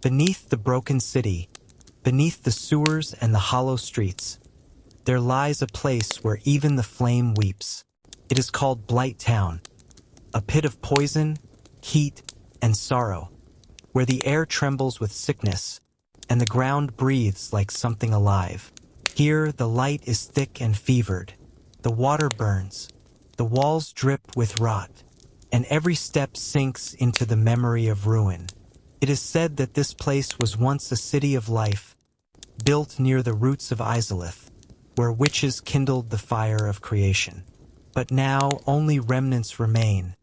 Beneath the broken city, beneath the sewers and the hollow streets, there lies a place where even the flame weeps. It is called Blight Town, a pit of poison, heat, and sorrow, where the air trembles with sickness, and the ground breathes like something alive. Here the light is thick and fevered, the water burns, the walls drip with rot, and every step sinks into the memory of ruin. It is said that this place was once a city of life, built near the roots of Izalith, where witches kindled the fire of creation. But now only remnants remain,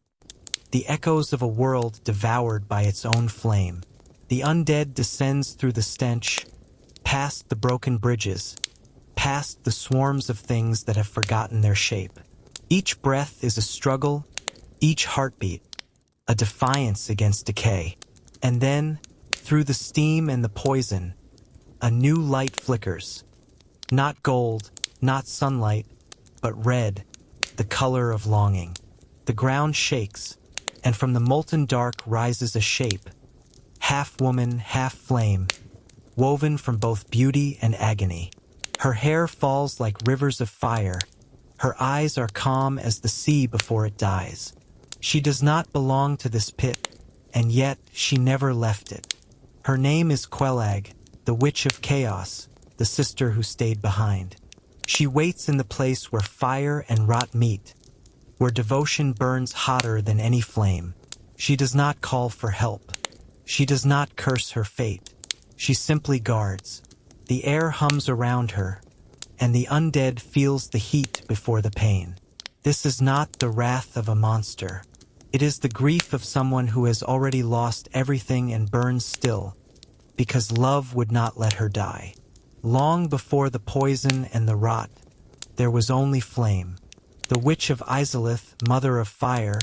the echoes of a world devoured by its own flame. The undead descends through the stench, past the broken bridges, past the swarms of things that have forgotten their shape. Each breath is a struggle, each heartbeat, a defiance against decay. And then, through the steam and the poison, a new light flickers. Not gold, not sunlight, but red, the color of longing. The ground shakes, and from the molten dark rises a shape, half woman, half flame, woven from both beauty and agony. Her hair falls like rivers of fire. Her eyes are calm as the sea before it dies. She does not belong to this pit, and yet she never left it. Her name is Quelaag, the Witch of Chaos, the sister who stayed behind. She waits in the place where fire and rot meet, where devotion burns hotter than any flame. She does not call for help. She does not curse her fate. She simply guards. The air hums around her, and the undead feels the heat before the pain. This is not the wrath of a monster. It is the grief of someone who has already lost everything and burns still, because love would not let her die. Long before the poison and the rot, there was only flame. The Witch of Izalith, Mother of Fire,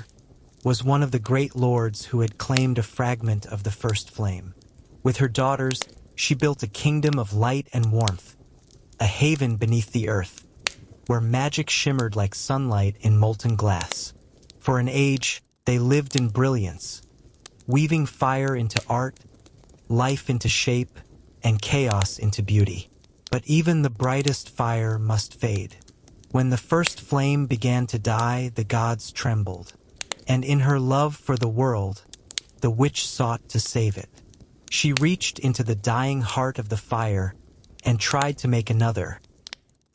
was one of the great lords who had claimed a fragment of the first flame. With her daughters, she built a kingdom of light and warmth, a haven beneath the earth, where magic shimmered like sunlight in molten glass. For an age, they lived in brilliance, weaving fire into art, life into shape, and chaos into beauty. But even the brightest fire must fade. When the first flame began to die, the gods trembled, and in her love for the world, the witch sought to save it. She reached into the dying heart of the fire and tried to make another,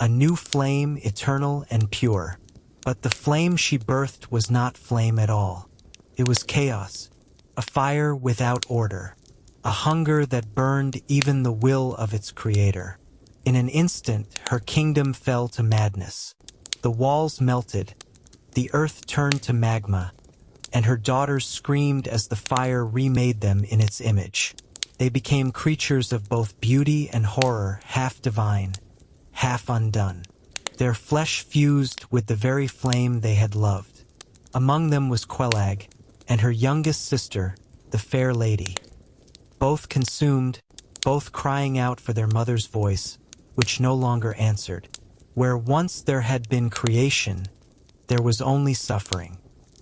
a new flame, eternal and pure. But the flame she birthed was not flame at all. It was chaos, a fire without order, a hunger that burned even the will of its creator. In an instant, her kingdom fell to madness. The walls melted, the earth turned to magma, and her daughters screamed as the fire remade them in its image. They became creatures of both beauty and horror, half divine, half undone. Their flesh fused with the very flame they had loved. Among them was Quelaag, and her youngest sister, the Fair Lady. Both consumed, both crying out for their mother's voice, which no longer answered. Where once there had been creation, there was only suffering.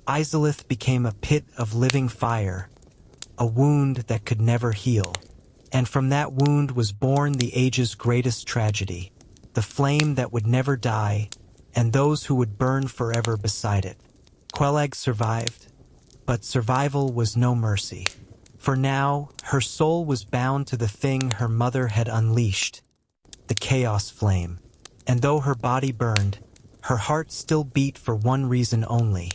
Izalith became a pit of living fire, a wound that could never heal. And from that wound was born the age's greatest tragedy, the flame that would never die, and those who would burn forever beside it. Quelaag survived, but survival was no mercy. For now, her soul was bound to the thing her mother had unleashed, the chaos flame. And though her body burned, her heart still beat for one reason only: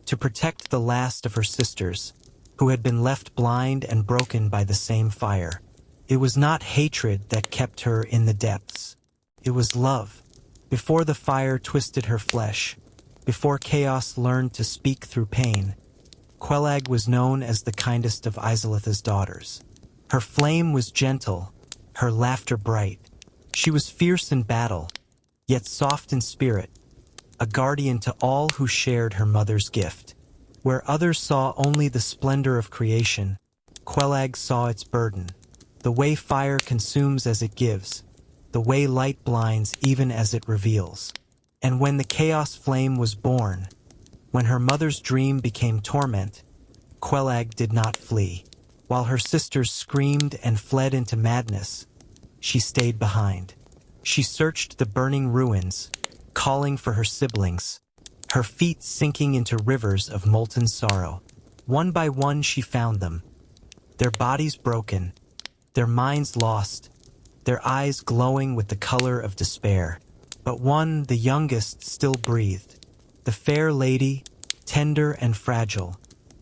to protect the last of her sisters, who had been left blind and broken by the same fire. It was not hatred that kept her in the depths. It was love. Before the fire twisted her flesh, before chaos learned to speak through pain, Quelaag was known as the kindest of Izalith's daughters. Her flame was gentle, her laughter bright. She was fierce in battle, yet soft in spirit, a guardian to all who shared her mother's gift. Where others saw only the splendor of creation, Quelaag saw its burden. The way fire consumes as it gives, the way light blinds even as it reveals. And when the chaos flame was born, when her mother's dream became torment, Quelaag did not flee. While her sisters screamed and fled into madness, she stayed behind. She searched the burning ruins, calling for her siblings, her feet sinking into rivers of molten sorrow. One by one she found them, their bodies broken, their minds lost, their eyes glowing with the color of despair. But one, the youngest, still breathed. The fair lady, tender and fragile,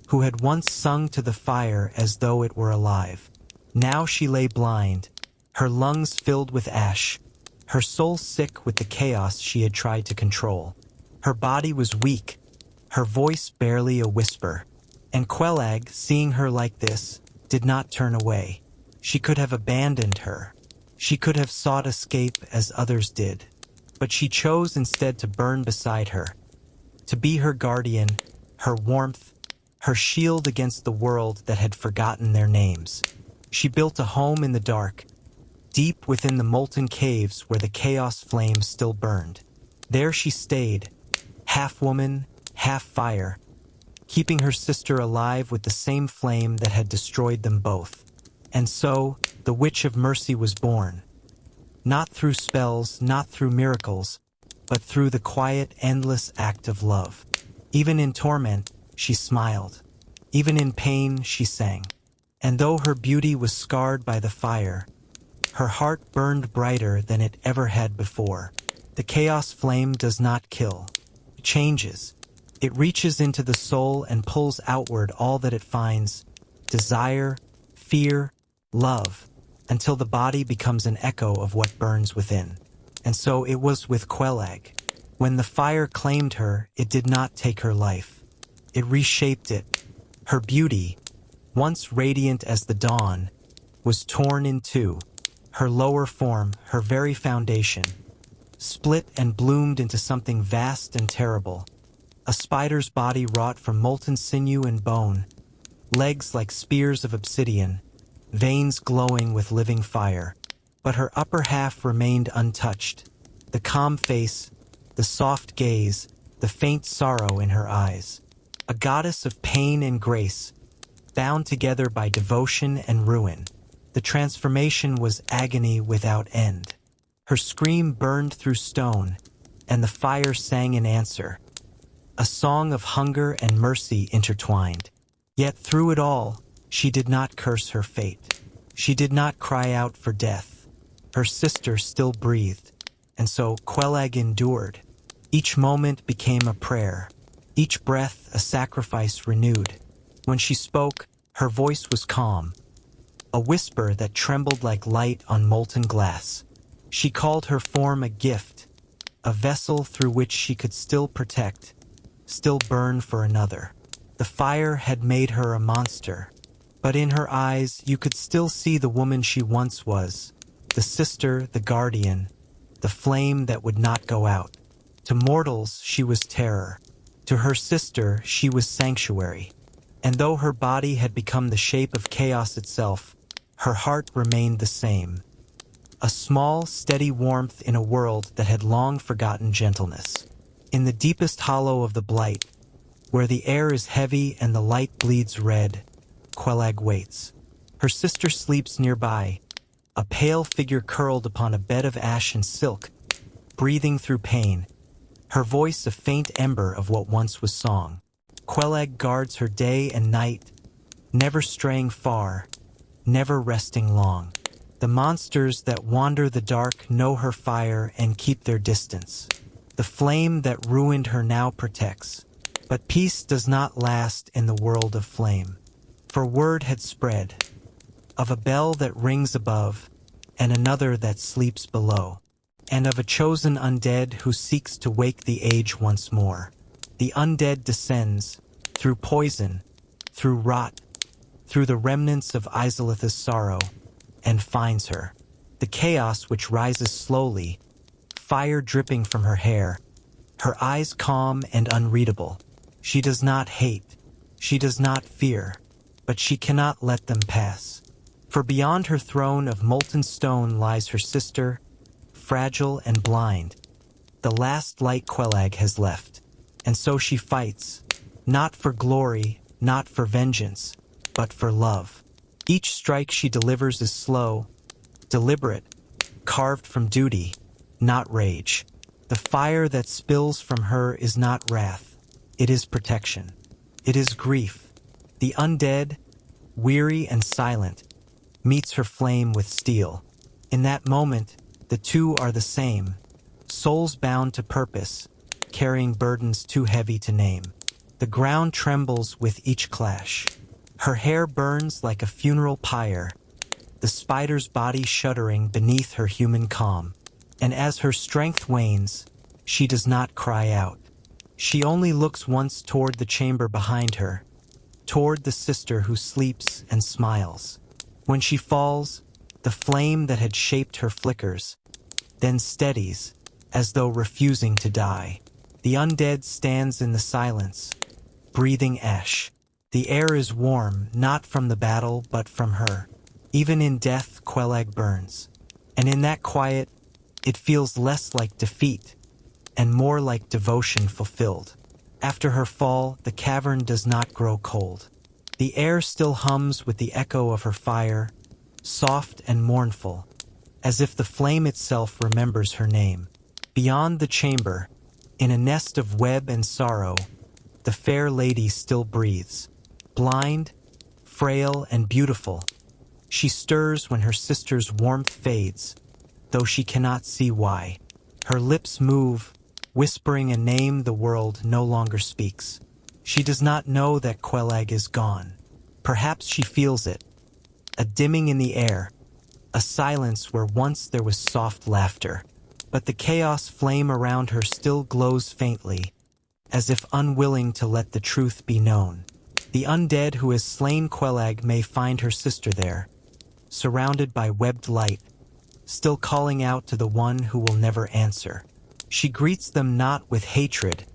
who had once sung to the fire as though it were alive. Now she lay blind, her lungs filled with ash, her soul sick with the chaos she had tried to control. Her body was weak, her voice barely a whisper. And Quelaag, seeing her like this, did not turn away. She could have abandoned her. She could have sought escape as others did. But she chose instead to burn beside her, to be her guardian, her warmth, her shield against the world that had forgotten their names. She built a home in the dark, deep within the molten caves where the chaos flame still burned. There she stayed, half woman, half fire, keeping her sister alive with the same flame that had destroyed them both. And so, the Witch of Mercy was born. Not through spells, not through miracles, but through the quiet, endless act of love. Even in torment, she smiled. Even in pain, she sang. And though her beauty was scarred by the fire, her heart burned brighter than it ever had before. The chaos flame does not kill. It changes. It reaches into the soul and pulls outward all that it finds: desire, fear, love, until the body becomes an echo of what burns within. And so it was with Quelaag. When the fire claimed her, it did not take her life. It reshaped it. Her beauty, once radiant as the dawn, was torn in two. Her lower form, her very foundation, split and bloomed into something vast and terrible. A spider's body wrought from molten sinew and bone, legs like spears of obsidian, veins glowing with living fire. But her upper half remained untouched. The calm face, the soft gaze, the faint sorrow in her eyes. A goddess of pain and grace, bound together by devotion and ruin. The transformation was agony without end. Her scream burned through stone, and the fire sang in answer, a song of hunger and mercy intertwined. Yet through it all, she did not curse her fate. She did not cry out for death. Her sister still breathed, and so Quelaag endured. Each moment became a prayer, each breath a sacrifice renewed. When she spoke, her voice was calm, a whisper that trembled like light on molten glass. She called her form a gift, a vessel through which she could still protect, still burn for another. The fire had made her a monster, but in her eyes you could still see the woman she once was, the sister, the guardian, the flame that would not go out. To mortals she was terror, to her sister she was sanctuary. And though her body had become the shape of chaos itself, her heart remained the same. A small, steady warmth in a world that had long forgotten gentleness. In the deepest hollow of the blight, where the air is heavy and the light bleeds red, Quelaag waits. Her sister sleeps nearby, a pale figure curled upon a bed of ash and silk, breathing through pain, her voice a faint ember of what once was song. Quelaag guards her day and night, never straying far, never resting long. The monsters that wander the dark know her fire and keep their distance. The flame that ruined her now protects. But peace does not last in the world of flame. For word had spread of a bell that rings above and another that sleeps below, and of a chosen undead who seeks to wake the age once more. The undead descends, through poison, through rot, through the remnants of Isolith's sorrow, and finds her. The chaos which rises slowly, fire dripping from her hair, her eyes calm and unreadable. She does not hate, she does not fear, but she cannot let them pass. For beyond her throne of molten stone lies her sister, fragile and blind, the last light Quelaag has left. And so she fights, not for glory, not for vengeance, but for love. Each strike she delivers is slow, deliberate, carved from duty, not rage. The fire that spills from her is not wrath, it is protection. It is grief. The undead, weary and silent, meets her flame with steel. In that moment, the two are the same, souls bound to purpose, carrying burdens too heavy to name. The ground trembles with each clash. Her hair burns like a funeral pyre, the spider's body shuddering beneath her human calm. And as her strength wanes, she does not cry out. She only looks once toward the chamber behind her, toward the sister who sleeps and smiles. When she falls, the flame that had shaped her flickers, then steadies, as though refusing to die. The undead stands in the silence, breathing ash. The air is warm, not from the battle, but from her. Even in death, Quelaag burns. And in that quiet, it feels less like defeat, and more like devotion fulfilled. After her fall, the cavern does not grow cold. The air still hums with the echo of her fire, soft and mournful, as if the flame itself remembers her name. Beyond the chamber, in a nest of web and sorrow, the fair lady still breathes. Blind, frail, and beautiful, she stirs when her sister's warmth fades, though she cannot see why. Her lips move, whispering a name the world no longer speaks. She does not know that Quelaag is gone. Perhaps she feels it, a dimming in the air, a silence where once there was soft laughter. But the chaos flame around her still glows faintly, as if unwilling to let the truth be known. The undead who has slain Quelaag may find her sister there, surrounded by webbed light, still calling out to the one who will never answer. She greets them not with hatred,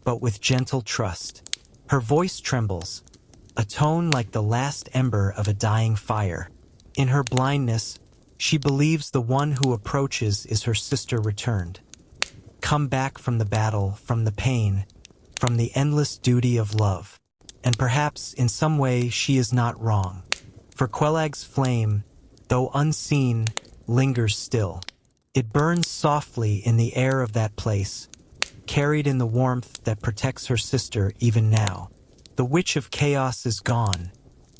but with gentle trust. Her voice trembles, a tone like the last ember of a dying fire. In her blindness, she believes the one who approaches is her sister returned, come back from the battle, from the pain, from the endless duty of love. And perhaps, in some way, she is not wrong. For Quelaag's flame, though unseen, lingers still. It burns softly in the air of that place, carried in the warmth that protects her sister even now. The witch of chaos is gone,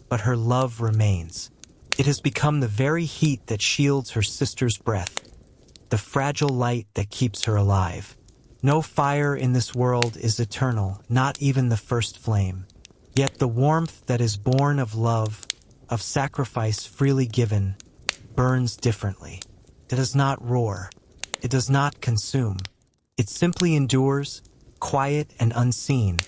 but her love remains. It has become the very heat that shields her sister's breath, the fragile light that keeps her alive. No fire in this world is eternal, not even the first flame. Yet the warmth that is born of love, of sacrifice freely given, burns differently. It does not roar. It does not consume. It simply endures, quiet and unseen,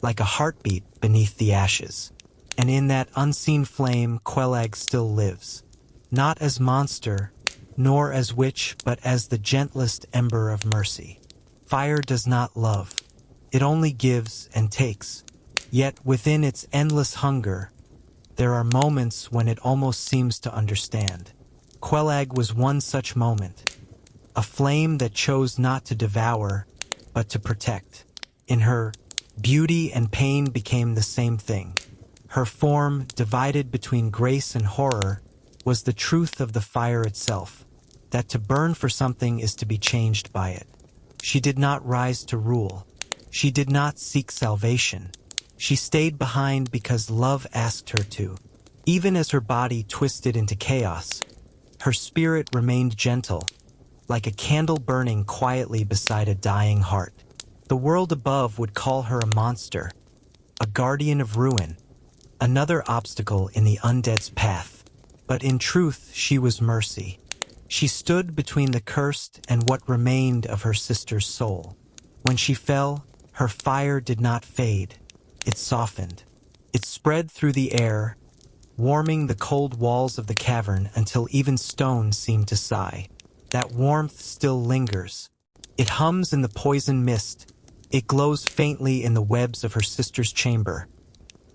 like a heartbeat beneath the ashes. And in that unseen flame, Quelaag still lives. Not as monster, nor as witch, but as the gentlest ember of mercy. Fire does not love. It only gives and takes. Yet within its endless hunger, there are moments when it almost seems to understand. Quelaag was one such moment, a flame that chose not to devour, but to protect. In her, beauty and pain became the same thing. Her form, divided between grace and horror, was the truth of the fire itself, that to burn for something is to be changed by it. She did not rise to rule. She did not seek salvation. She stayed behind because love asked her to. Even as her body twisted into chaos, her spirit remained gentle, like a candle burning quietly beside a dying heart. The world above would call her a monster, a guardian of ruin, another obstacle in the undead's path. But in truth, she was mercy. She stood between the cursed and what remained of her sister's soul. When she fell, her fire did not fade. It softened. It spread through the air, warming the cold walls of the cavern until even stone seemed to sigh. That warmth still lingers. It hums in the poison mist. It glows faintly in the webs of her sister's chamber.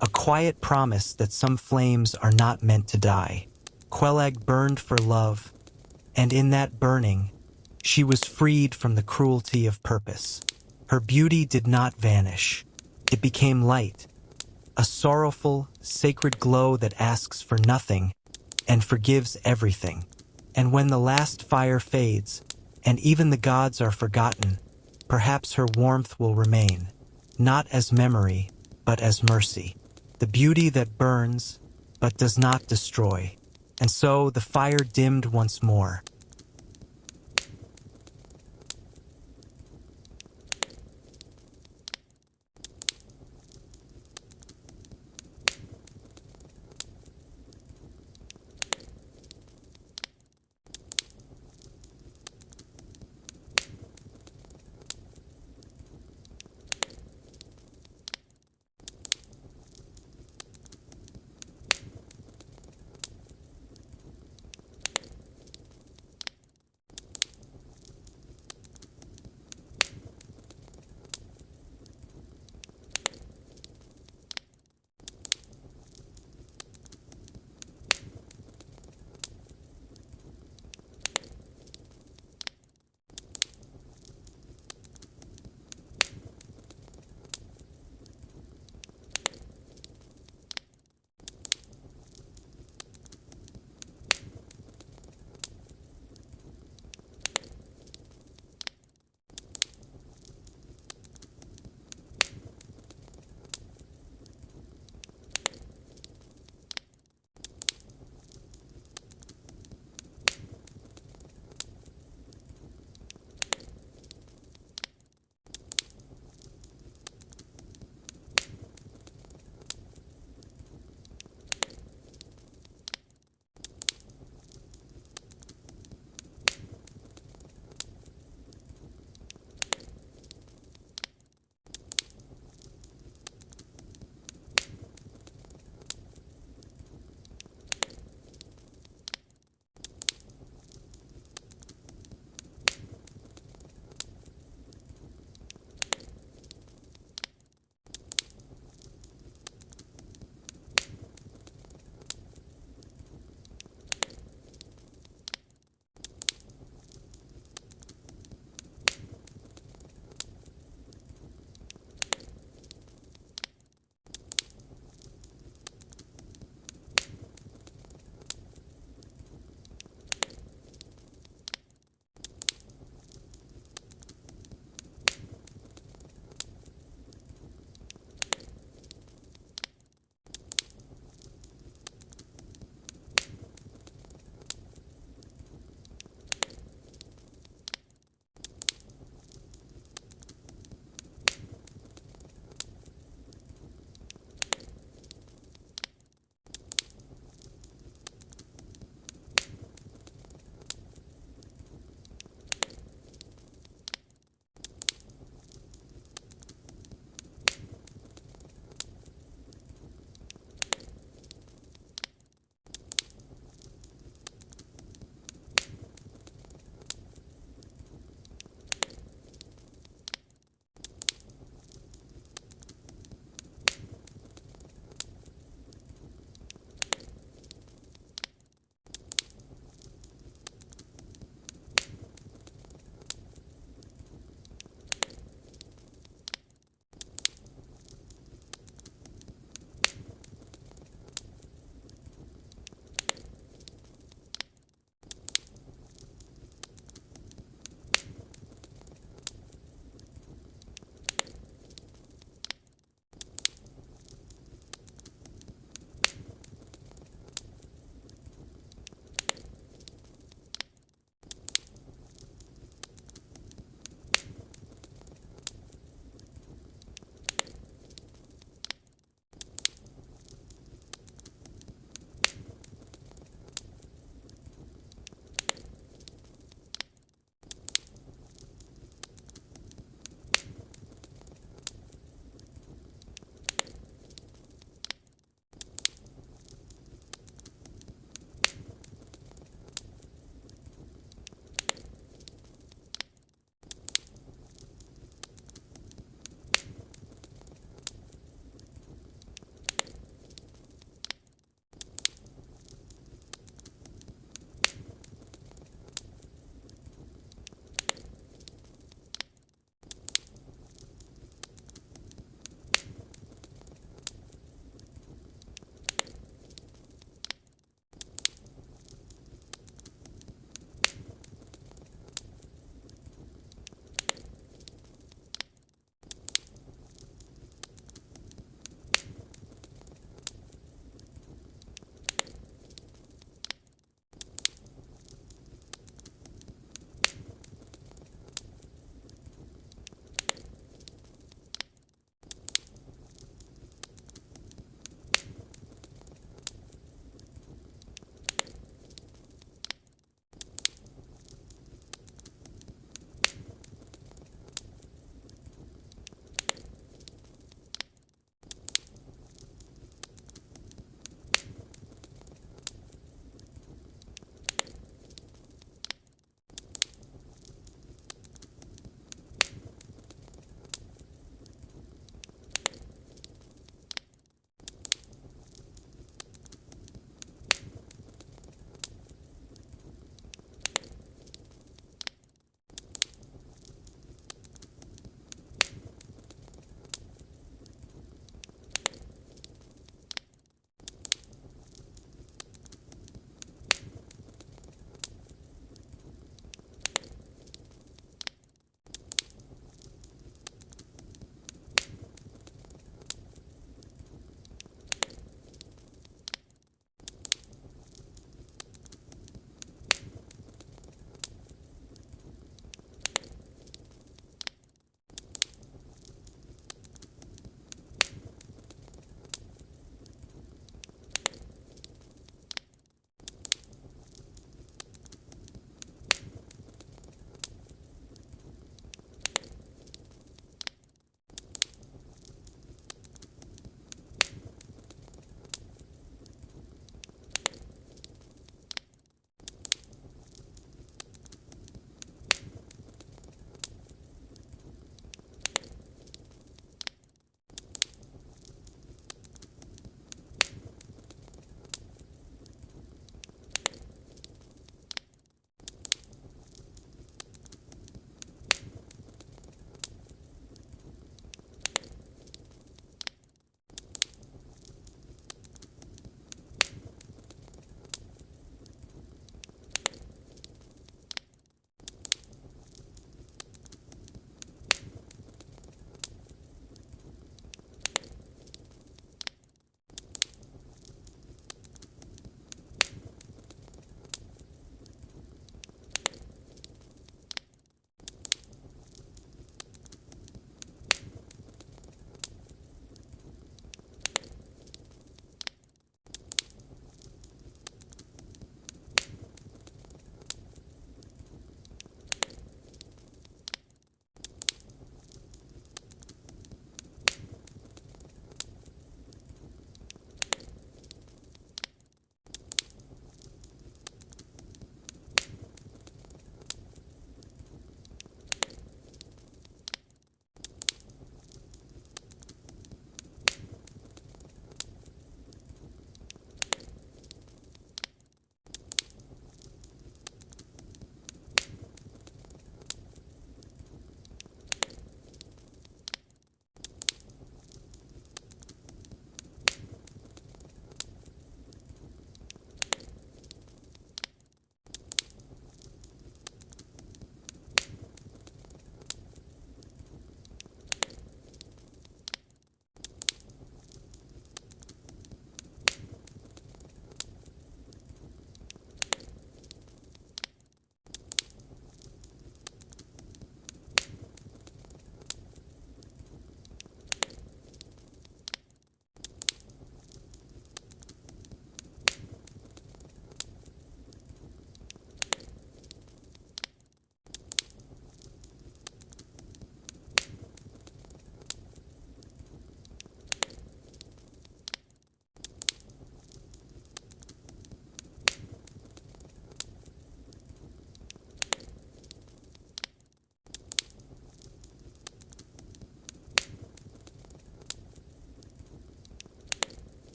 A quiet promise that some flames are not meant to die. Quelaag burned for love, and in that burning, she was freed from the cruelty of purpose. Her beauty did not vanish. It became light, a sorrowful, sacred glow that asks for nothing and forgives everything. And when the last fire fades, and even the gods are forgotten, perhaps her warmth will remain, not as memory, but as mercy. The beauty that burns, but does not destroy. And so the fire dimmed once more,